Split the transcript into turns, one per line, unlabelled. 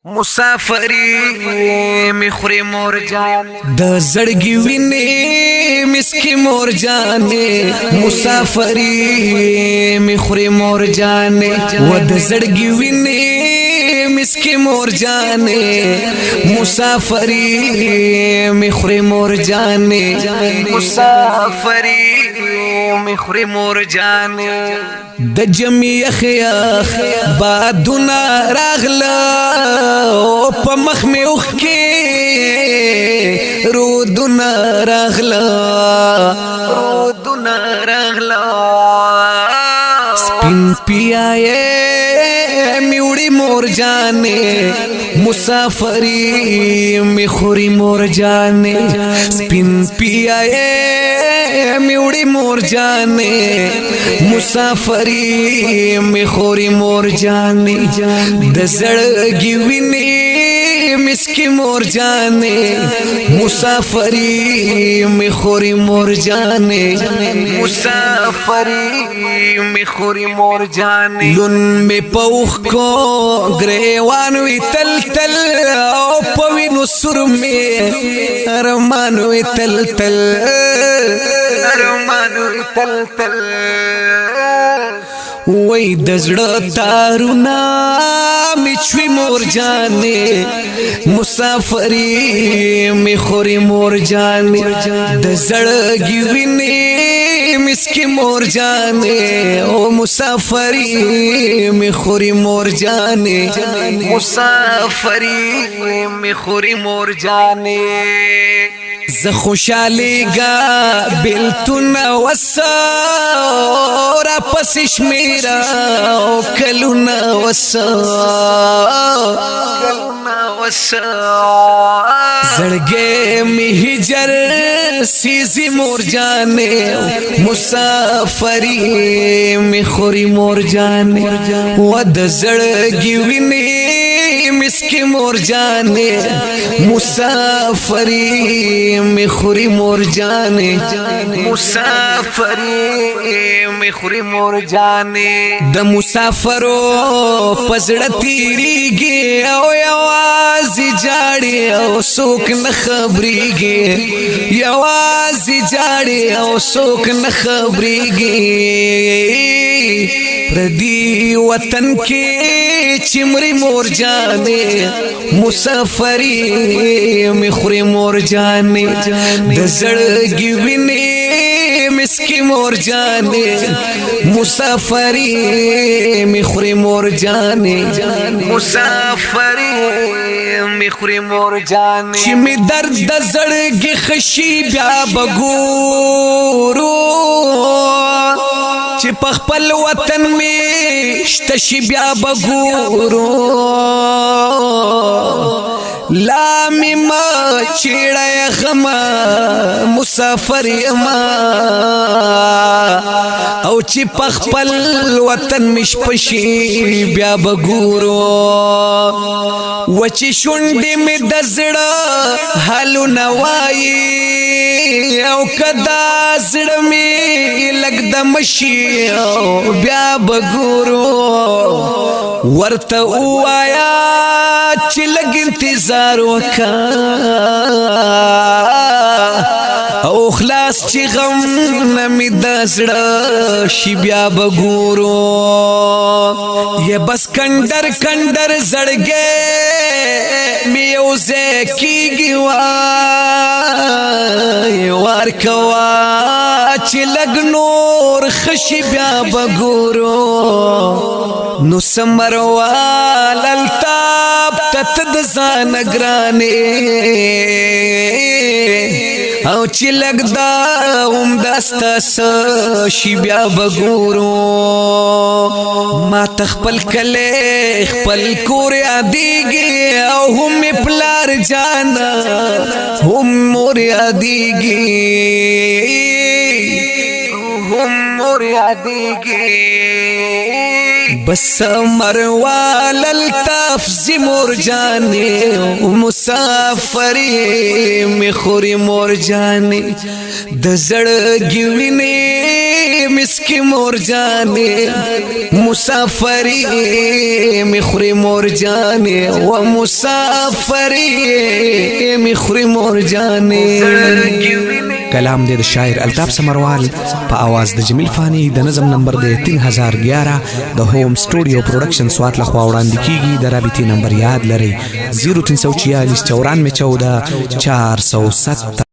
مسافری می خوری مور جان د زړګي ویني مسکی مور جان مسافری می خوری مور جان و د زړګي ویني مسکی مور جان مسافری می خوری مور جان مسافری می خوری مور جان د جمی خیاخ بادونا راغلا په مخ می اوخ کې رودونا راغلا سپین پیایې میوړي مور جانې مسافری می خوري مور جانې سپین پیایې میوړي مور جانې مسافری می خوري مور جانې د زړګي ویني مسکی مور جانې مسافری می خوري مور جانې مسافری می خوري مور جانې لون می پوخ کو گریوان وی تل تل او پوینو سر می ارمان وی تل تل وای د زړه تارونه میچوي مور جانې مسافری می خوري مور جانې د زړګي ویني مسکی مور جانې او مسافری می خوري مور جانې مسافری می خوري مور جانې ز خوشالي گا بلتون وسورا پسش میرا کلونا زړګې می هجر سیزی مور جانې مسافری می خوري مور جانې و د زړګي ویني مسکی مور جانې مسافری می خوري مور جانې مسافری می خوري مور جانې د مسافرو پزړه تیریږي او یوازې جاړي او څوک نه خبريږي یوازې جاړي او څوک نه خبريږي پردي وطن کې چمري مور جانې مسافری می خوري مور جانې د زړګي ویني مسکی مور جانې مسافری می خوري مور جانې مسافری می خوري مور جانې چې می درد د زړګي خشي بیا بګورو چې په خپل وطن می شتشي بیا بګورو لا می ما چیړای غما مسافر یما او چې په خپل وطن مش پشي بیا بګورو و چې شونډې می د زړه حالو نوای او کدا زړه می لګ د مشي بیا بګورو ورته وایا چې لګ انتظار وکا او خلاص چې غم نمی د زړه شي بیا بګورو یا بس کندر کندر زړګې میوزه کیږي وار کوا چې لګ نور خشي بیا بګورو نو سمروال التاب تت د ځان ګرانې او چې لګدا هم داستا شي بیا بګورو ما تخپل کله خپل کور یادېږي او هم پلار جانا هم مور یادېږي بس مروال التفز مور جانې مسافری می خوري مور جانې د زړګي ویني مسکی مور جانې مسافری مخری مور جانې و مسافری مخری مور جانې.
کلام دے د شاعر الطاف سمروال په आवाज د جمیل فانی د نظم نمبر د 3011 د هوم سټوډیو پروډکشن سوات لخوا وړاندې کیږي. د رابطې نمبر یاد لرئ 0346 941407.